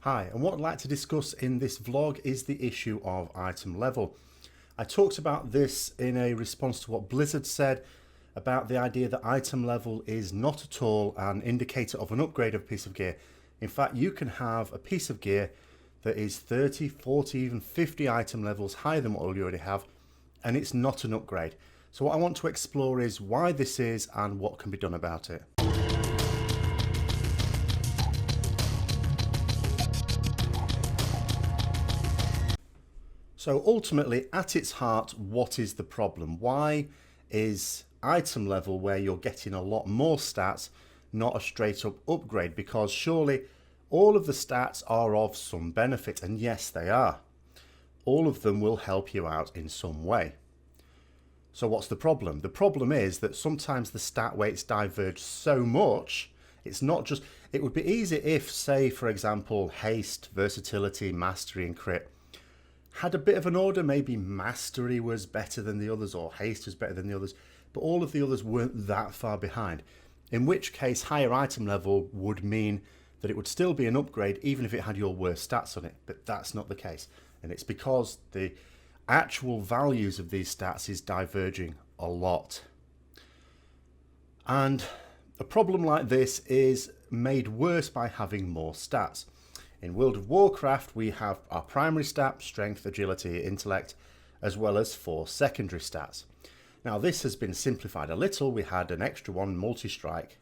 Hi, and what I'd like to discuss in this vlog is the issue of item level. I talked about this in a response to what Blizzard said about the idea that item level is not at all an indicator of an upgrade of a piece of gear. In fact, you can have a piece of gear that is 30, 40, even 50 item levels higher than what you already have, and it's not an upgrade. So what I want to explore is why this is and what can be done about it. So ultimately, at its heart, what is the problem? Why is item level, where you're getting a lot more stats, not a straight up upgrade? Because surely all of the stats are of some benefit, and yes, they are. All of them will help you out in some way. So what's the problem? The problem is that sometimes the stat weights diverge so much. It's not just, it would be easy if, say, for example, haste, versatility, mastery, and crit had a bit of an order. Maybe mastery was better than the others, or haste was better than the others, but all of the others weren't that far behind. In which case, higher item level would mean that it would still be an upgrade even if it had your worst stats on it, but that's not the case. And it's because the actual values of these stats is diverging a lot. And a problem like this is made worse by having more stats. In World of Warcraft, we have our primary stat, strength, agility, intellect, as well as 4 secondary stats. Now, this has been simplified a little. We had an extra one, multi-strike,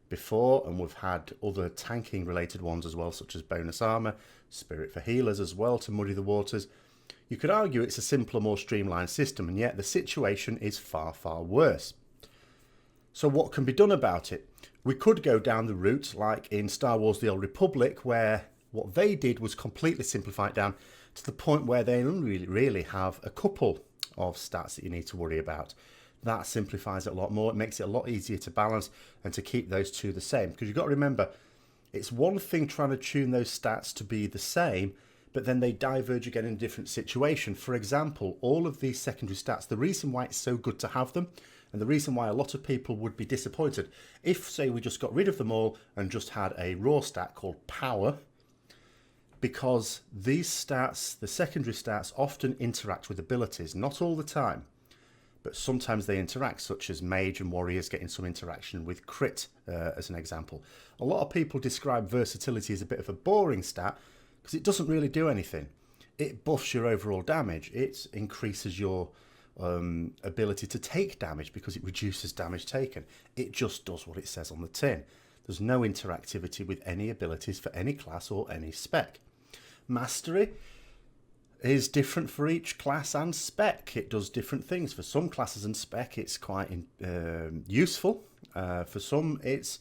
before, and we've had other tanking related ones as well, such as bonus armor, spirit for healers as well, to muddy the waters. You could argue it's a simpler, more streamlined system, and yet the situation is far, far worse. So what can be done about it? We could go down the route like in Star Wars The Old Republic, where what they did was completely simplify it down to the point where they only really have a couple of stats that you need to worry about. That simplifies it a lot more. It makes it a lot easier to balance and to keep those two the same. Because you've got to remember, it's one thing trying to tune those stats to be the same, but then they diverge again in a different situation. For example, all of these secondary stats, the reason why it's so good to have them, and the reason why a lot of people would be disappointed if, say, we just got rid of them all and just had a raw stat called power, because these stats, the secondary stats, often interact with abilities. Not all the time, but sometimes they interact, such as mage and warriors getting some interaction with crit, as an example. A lot of people describe versatility as a bit of a boring stat because it doesn't really do anything. It buffs your overall damage. It increases your ability to take damage because it reduces damage taken. It just does what it says on the tin. There's no interactivity with any abilities for any class or any spec. Mastery is different for each class and spec. It does different things. For some classes and spec, it's quite useful. For some, it's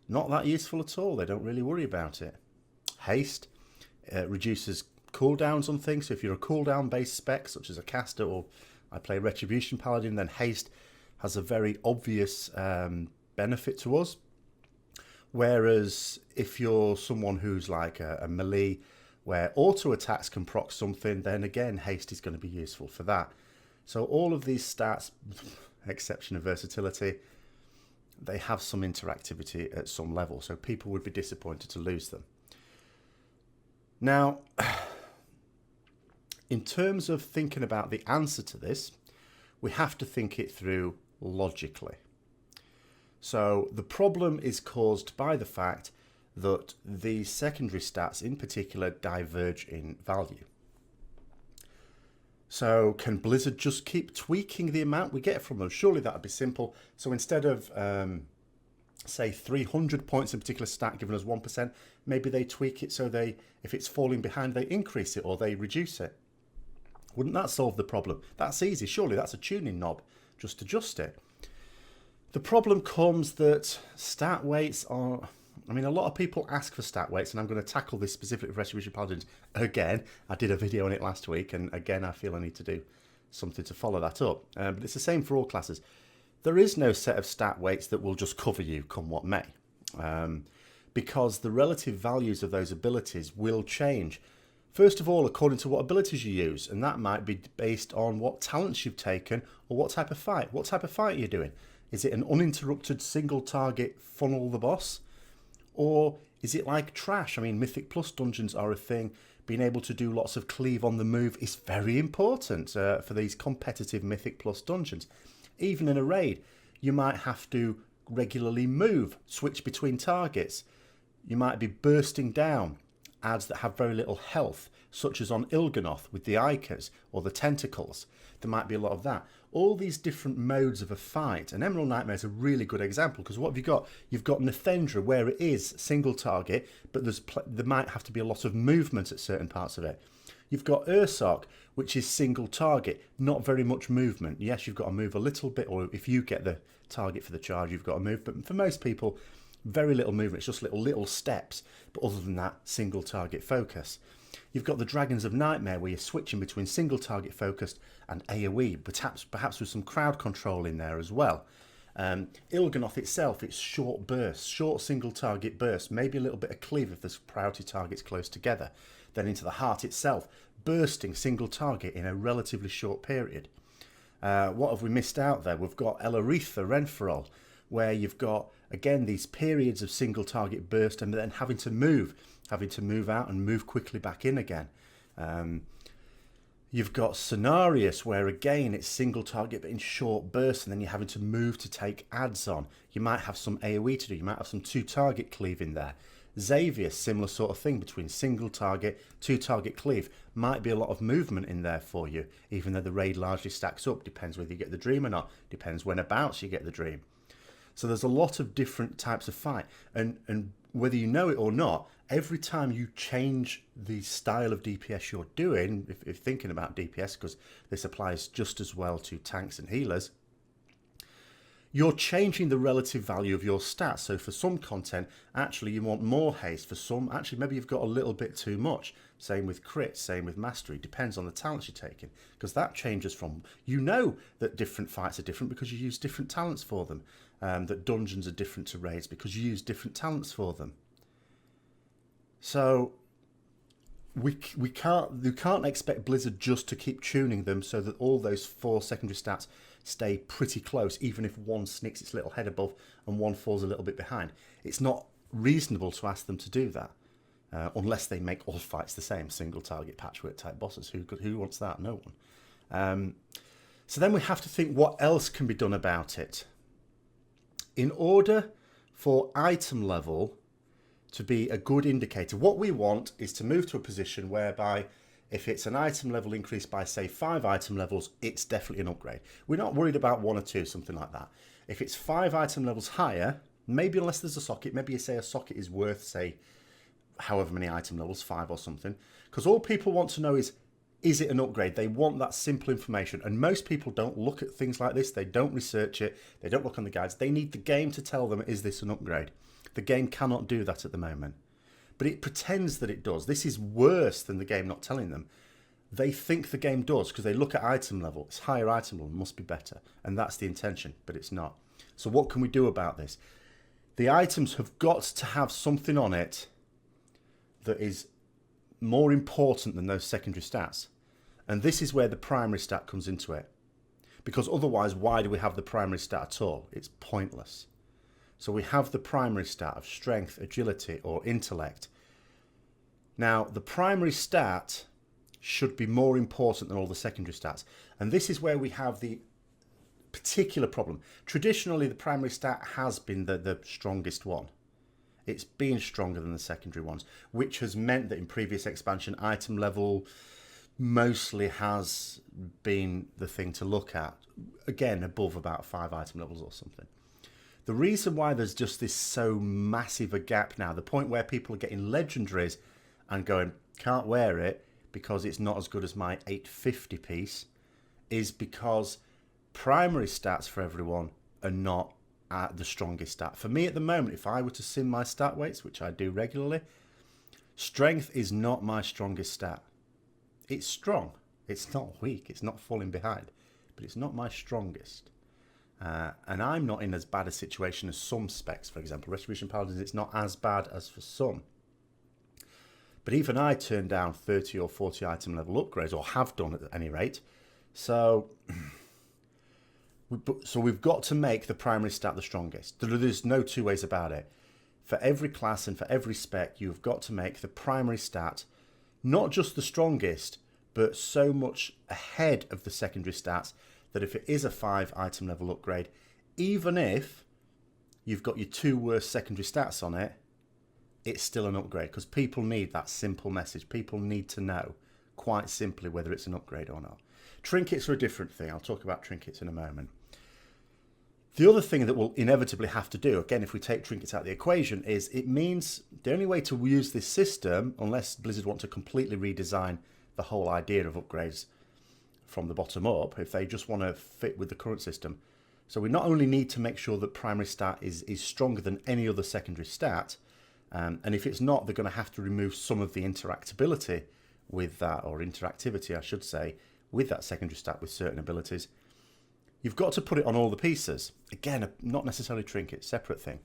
not that useful at all. They don't really worry about it. Haste reduces cooldowns on things. So if you're a cooldown based spec, such as a caster, or I play Retribution Paladin, then haste has a very obvious benefit to us. Whereas if you're someone who's like a melee, where auto attacks can proc something, then again haste is going to be useful for that. So all of these stats, exception of versatility, they have some interactivity at some level, so people would be disappointed to lose them. Now, in terms of thinking about the answer to this, we have to think it through logically. So the problem is caused by the fact that the secondary stats in particular diverge in value. So can Blizzard just keep tweaking the amount we get from them? Surely that would be simple. So instead of, say, 300 points in a particular stat giving us 1%, maybe they tweak it so if it's falling behind, they increase it or they reduce it. Wouldn't that solve the problem? That's easy. Surely that's a tuning knob. Just adjust it. The problem comes that stat weights are... I mean, a lot of people ask for stat weights, and I'm going to tackle this specifically for Retribution Paladins again. I did a video on it last week, and again, I feel I need to do something to follow that up. But it's the same for all classes. There is no set of stat weights that will just cover you come what may, because the relative values of those abilities will change. First of all, according to what abilities you use, and that might be based on what talents you've taken or what type of fight. What type of fight are you doing? Is it an uninterrupted single target funnel the boss? Or Is it like trash? I mean, Mythic Plus dungeons are a thing. Being able to do lots of cleave on the move is very important for these competitive Mythic Plus dungeons. Even in a raid, you might have to regularly move, switch between targets. You might be bursting down ads that have very little health, such as on Il'gynoth with the Ikers or the Tentacles. There might be a lot of that. All these different modes of a fight, and Emerald Nightmare is a really good example, because what have you got? You've got Nethendra, where it is single target, but there might have to be a lot of movement at certain parts of it. You've got Ursoc, which is single target, not very much movement. Yes, you've got to move a little bit, or if you get the target for the charge, you've got to move. But for most people, very little movement. It's just little steps. But other than that, single target focus. You've got the Dragons of Nightmare, where you're switching between single target focused and AoE, perhaps with some crowd control in there as well. Il'gynoth itself, it's short bursts, short single target bursts, maybe a little bit of cleave if there's priority targets close together. Then into the heart itself, bursting single target in a relatively short period. What have we missed out there? We've got Elaretha Renferol, where you've got, again, these periods of single target burst and then having to move out and move quickly back in again. You've got Cenarius, where again it's single target but in short bursts, and then you're having to move to take ads on. You might have some AoE to do, you might have some 2-target cleave in there. Xavier, similar sort of thing, between single target, 2-target cleave. Might be a lot of movement in there for you, even though the raid largely stacks up. Depends whether you get the dream or not. Depends whenabouts you get the dream. So there's a lot of different types of fight, and whether you know it or not, every time you change the style of DPS you're doing, if thinking about DPS, because this applies just as well to tanks and healers, you're changing the relative value of your stats. So for some content, actually you want more haste. For some, actually maybe you've got a little bit too much. Same with crit, same with mastery. Depends on the talents you're taking, because that changes from, you know that different fights are different because you use different talents for them. That dungeons are different to raids because you use different talents for them. So we can't expect Blizzard just to keep tuning them so that all those 4 secondary stats stay pretty close, even if one snicks its little head above and one falls a little bit behind. It's not reasonable to ask them to do that, unless they make all fights the same, single target patchwork type bosses. Who wants that? No one. So then we have to think what else can be done about it. In order for item level to be a good indicator, what we want is to move to a position whereby if it's an item level increase by, say, 5 item levels, it's definitely an upgrade. We're not worried about 1 or 2, something like that. If it's 5 item levels higher, maybe unless there's a socket, maybe you say a socket is worth, say, however many item levels, 5 or something. Because all people want to know is it an upgrade? They want that simple information. And most people don't look at things like this. They don't research it. They don't look on the guides. They need the game to tell them, is this an upgrade? The game cannot do that at the moment. But it pretends that it does. This is worse than the game not telling them. They think the game does because they look at item level. It's higher item level, must be better. And that's the intention, but it's not. So what can we do about this? The items have got to have something on it that is more important than those secondary stats. And this is where the primary stat comes into it. Because otherwise, why do we have the primary stat at all? It's pointless. So we have the primary stat of strength, agility, or intellect. Now, the primary stat should be more important than all the secondary stats. And this is where we have the particular problem. Traditionally, the primary stat has been the strongest one. It's been stronger than the secondary ones, which has meant that in previous expansion, item level mostly has been the thing to look at. Again, above about 5 item levels or something. The reason why there's just this so massive a gap now, the point where people are getting legendaries and going, can't wear it because it's not as good as my 850 piece, is because primary stats for everyone are not at the strongest stat. For me at the moment, if I were to sim my stat weights, which I do regularly, strength is not my strongest stat. It's strong. It's not weak. It's not falling behind. But it's not my strongest. And I'm not in as bad a situation as some specs. For example, Retribution Paladins, it's not as bad as for some. But even I turn down 30 or 40 item level upgrades, or have done at any rate. So we've got to make the primary stat the strongest. There's no two ways about it. for every class and for every spec, you've got to make the primary stat not just the strongest, but so much ahead of the secondary stats that if it is a 5 item level upgrade, even if you've got your 2 worst secondary stats on it, it's still an upgrade, because people need that simple message. People need to know quite simply whether it's an upgrade or not. Trinkets are a different thing. I'll talk about trinkets in a moment. The other thing that we'll inevitably have to do, again, if we take trinkets out of the equation, is it means the only way to use this system, unless Blizzard want to completely redesign the whole idea of upgrades from the bottom up, if they just want to fit with the current system. So we not only need to make sure that primary stat is stronger than any other secondary stat, and if it's not, they're going to have to remove some of the interactability with that, or interactivity, I should say, with that secondary stat with certain abilities. You've got to put it on all the pieces. Again, not necessarily trinkets, separate thing.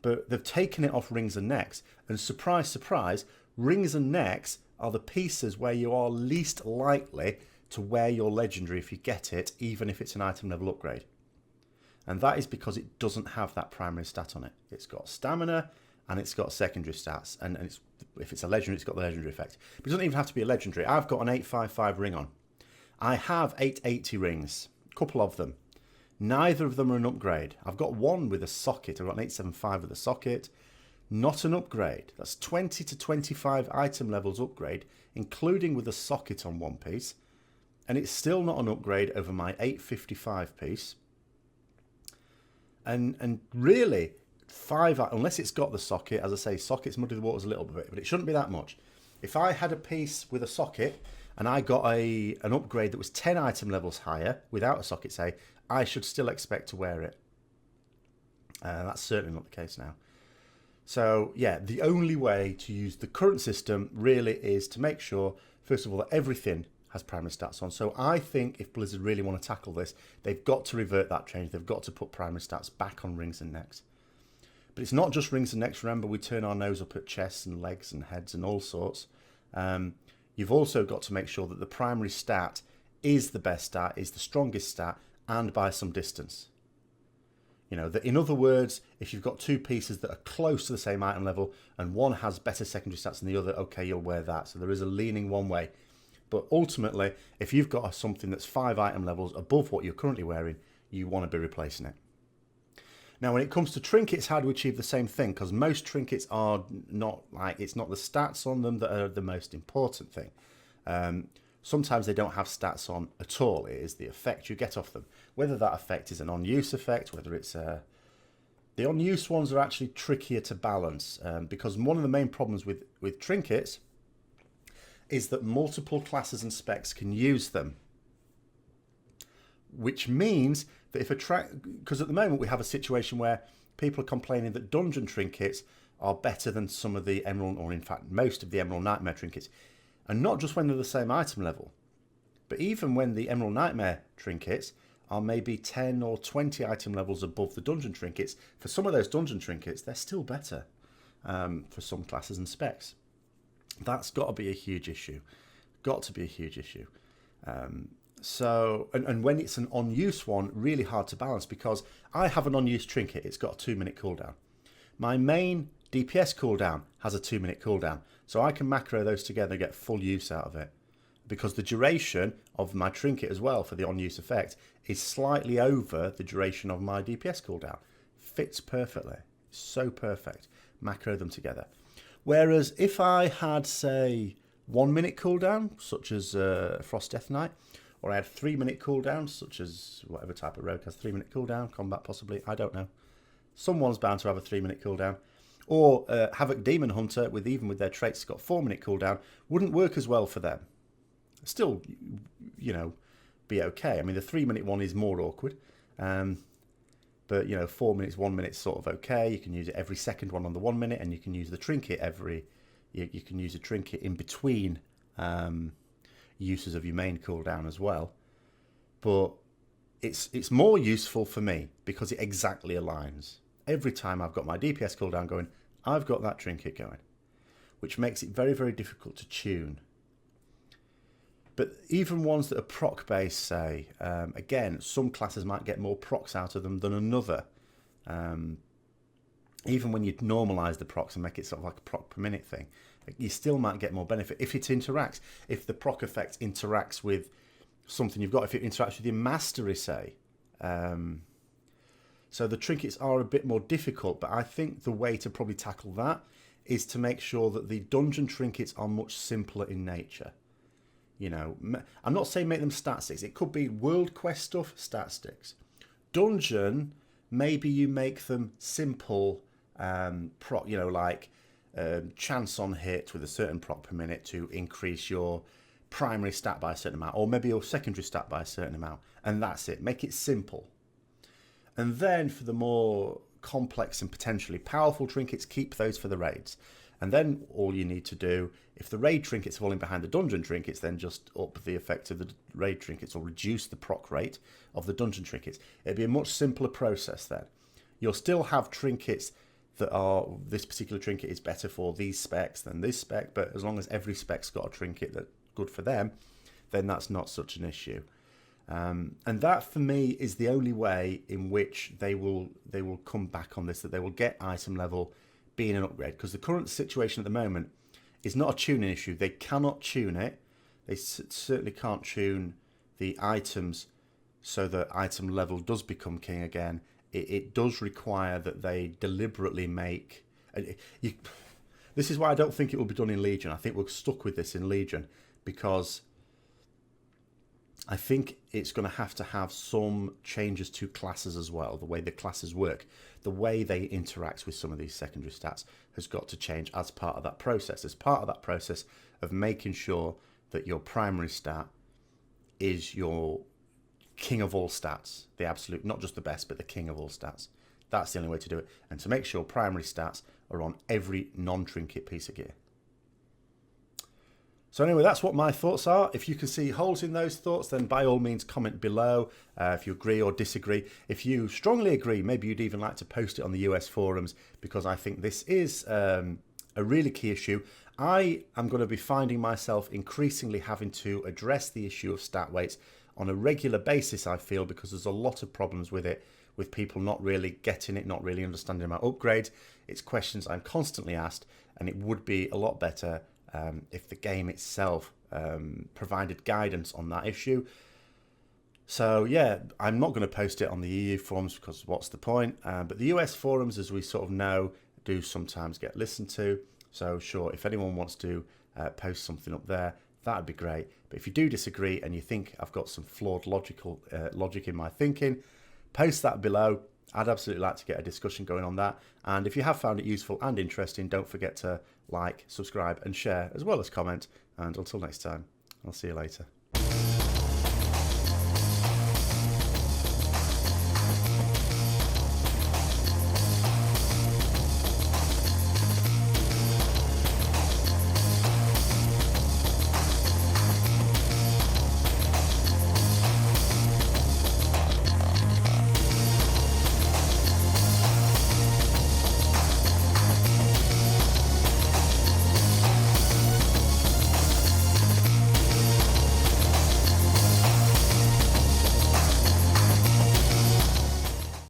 But they've taken it off rings and necks. And surprise, surprise, rings and necks are the pieces where you are least likely to wear your legendary if you get it, even if it's an item level upgrade. And that is because it doesn't have that primary stat on it. It's got stamina, and it's got secondary stats. And if it's a legendary, it's got the legendary effect. But it doesn't even have to be a legendary. I've got an 855 ring on. I have 880 rings, a couple of them. Neither of them are an upgrade. I've got one with a socket. I've got an 875 with a socket. Not an upgrade. That's 20 to 25 item levels upgrade, including with a socket on one piece. And it's still not an upgrade over my 855 piece. And really, 5, unless it's got the socket, as I say, sockets muddy the waters a little bit, but it shouldn't be that much. If I had a piece with a socket and I got an upgrade that was 10 item levels higher without a socket, say, I should still expect to wear it. That's certainly not the case now. So yeah, the only way to use the current system really is to make sure, first of all, that everything has primary stats on. So I think if Blizzard really want to tackle this, they've got to revert that change. They've got to put primary stats back on rings and necks. But it's not just rings and necks. Remember, we turn our nose up at chests and legs and heads and all sorts. You've also got to make sure that the primary stat is the best stat, is the strongest stat, and by some distance. You know, that in other words, if you've got 2 pieces that are close to the same item level and one has better secondary stats than the other, okay, you'll wear that. So there is a leaning one way. But ultimately, if you've got something that's 5 item levels above what you're currently wearing, you want to be replacing it. Now, when it comes to trinkets, how do we achieve the same thing? Because most trinkets are not like, it's not the stats on them that are the most important thing. Sometimes they don't have stats on at all. It is the effect you get off them. Whether that effect is an on-use effect, whether it's the on-use ones are actually trickier to balance because one of the main problems with trinkets is that multiple classes and specs can use them. Which means that if because at the moment we have a situation where people are complaining that dungeon trinkets are better than some of the Emerald, or in fact most of the Emerald Nightmare trinkets. And not just when they're the same item level, but even when the Emerald Nightmare trinkets are maybe 10 or 20 item levels above the dungeon trinkets, for some of those dungeon trinkets, they're still better for some classes and specs. That's got to be a huge issue. Got to be a huge issue. So, and when it's an on-use one, really hard to balance, because I have an on-use trinket. It's got a 2-minute cooldown. My main DPS cooldown has a 2-minute cooldown. So I can macro those together and get full use out of it. Because the duration of my trinket as well for the on-use effect is slightly over the duration of my DPS cooldown. Fits perfectly. So perfect. Macro them together. Whereas if I had, say, 1-minute cooldown, such as Frost Death Knight, or I had 3-minute cooldown, such as whatever type of rogue has 3-minute cooldown, combat possibly, I don't know. Someone's bound to have a 3-minute cooldown. Or Havoc Demon Hunter, even with their traits, got 4-minute cooldown, wouldn't work as well for them. Still, you know, be okay. I mean, the 3-minute one is more awkward. But, you know, 4 minutes, 1 minute's sort of okay. You can use it every second one on the 1 minute, and you can use the trinket you can use a trinket in between uses of your main cooldown as well. But it's more useful for me because it exactly aligns. Every time I've got my DPS cooldown going, I've got that trinket going, which makes it very, very difficult to tune. But even ones that are proc-based, say, again, some classes might get more procs out of them than another. even when you normalise the procs and make it sort of like a proc per minute thing, you still might get more benefit if it interacts. If the proc effect interacts with something you've got, if it interacts with your mastery, say. So the trinkets are a bit more difficult, but I think the way to probably tackle that is to make sure that the dungeon trinkets are much simpler in nature. You know, I'm not saying make them stat sticks. It could be world quest stuff, stat sticks. Dungeon, maybe you make them simple, proc, you know, like chance on hit with a certain proc per minute to increase your primary stat by a certain amount, or maybe your secondary stat by a certain amount, and that's it. Make it simple. And then for the more complex and potentially powerful trinkets, keep those for the raids. And then all you need to do, if the raid trinkets are falling behind the dungeon trinkets, then just up the effect of the raid trinkets or reduce the proc rate of the dungeon trinkets. It'd be a much simpler process then. You'll still have trinkets that are, this particular trinket is better for these specs than this spec, but as long as every spec's got a trinket that's good for them, then that's not such an issue. And that for me is the only way in which they will come back on this, that they will get item level being an upgrade, because the current situation at the moment is not a tuning issue. They cannot tune it. They certainly can't tune the items so that item level does become king again. It does require that they deliberately make... This is why I don't think it will be done in Legion. I think we're stuck with this in Legion because I think it's going to have some changes to classes as well. The way the classes work, the way they interact with some of these secondary stats has got to change as part of that process. As part of that process of making sure that your primary stat is your king of all stats, the absolute, not just the best, but the king of all stats. That's the only way to do it. And to make sure primary stats are on every non-trinket piece of gear. So anyway, that's what my thoughts are. If you can see holes in those thoughts, then by all means comment below if you agree or disagree. If you strongly agree, maybe you'd even like to post it on the US forums, because I think this is a really key issue. I am going to be finding myself increasingly having to address the issue of stat weights on a regular basis, I feel, because there's a lot of problems with it, with people not really getting it, not really understanding my upgrades. It's questions I'm constantly asked, and it would be a lot better if the game itself provided guidance on that issue. So yeah, I'm not going to post it on the EU forums because what's the point? But the US forums, as we sort of know, do sometimes get listened to. So sure, if anyone wants to post something up there, that'd be great. But if you do disagree and you think I've got some flawed logic in my thinking, post that below. I'd absolutely like to get a discussion going on that. And if you have found it useful and interesting, don't forget to like, subscribe and share, as well as comment. And until next time, I'll see you later.